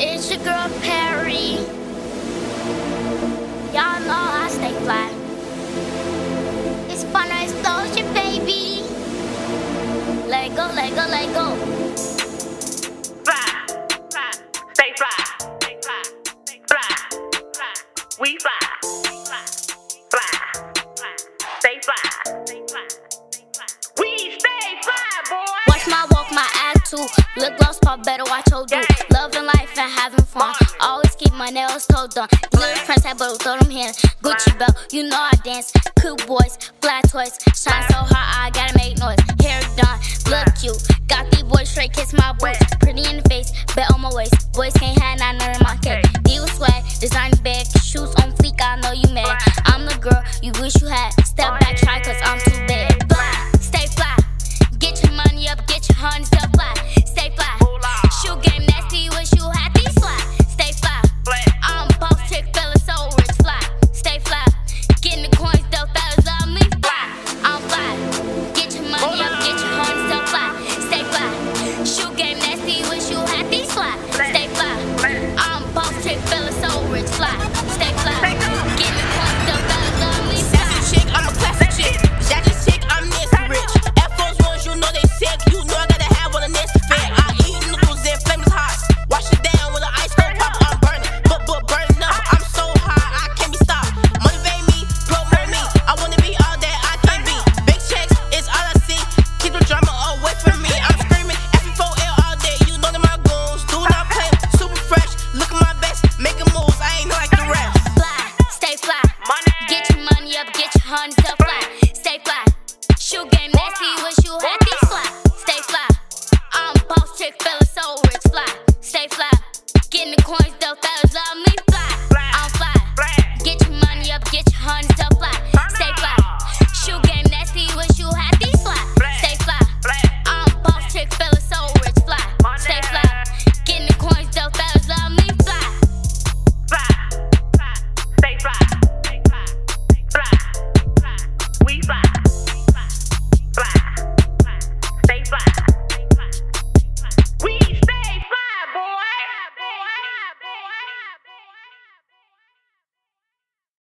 It's your girl Perry. Y'all know I stay fly. It's fun explosion, baby. Let go, let go, let go. Fly, fly, stay fly, stay fly, fly, fly. We fly, fly, fly, fly, stay fly, stay fly. We stay fly, boy. Watch my walk, my attitude. Lip gloss pop better, watch how do. Loving life and having fun. Always keep my nails toe done. Little prince, I better throw them hands. Gucci belt, you know I dance. Cool boys, fly toys. Shine so hot, I gotta make noise. Hair done, look cute. Got these boys straight, kiss my boots. Pretty in the face, bet on my waist. Boys can't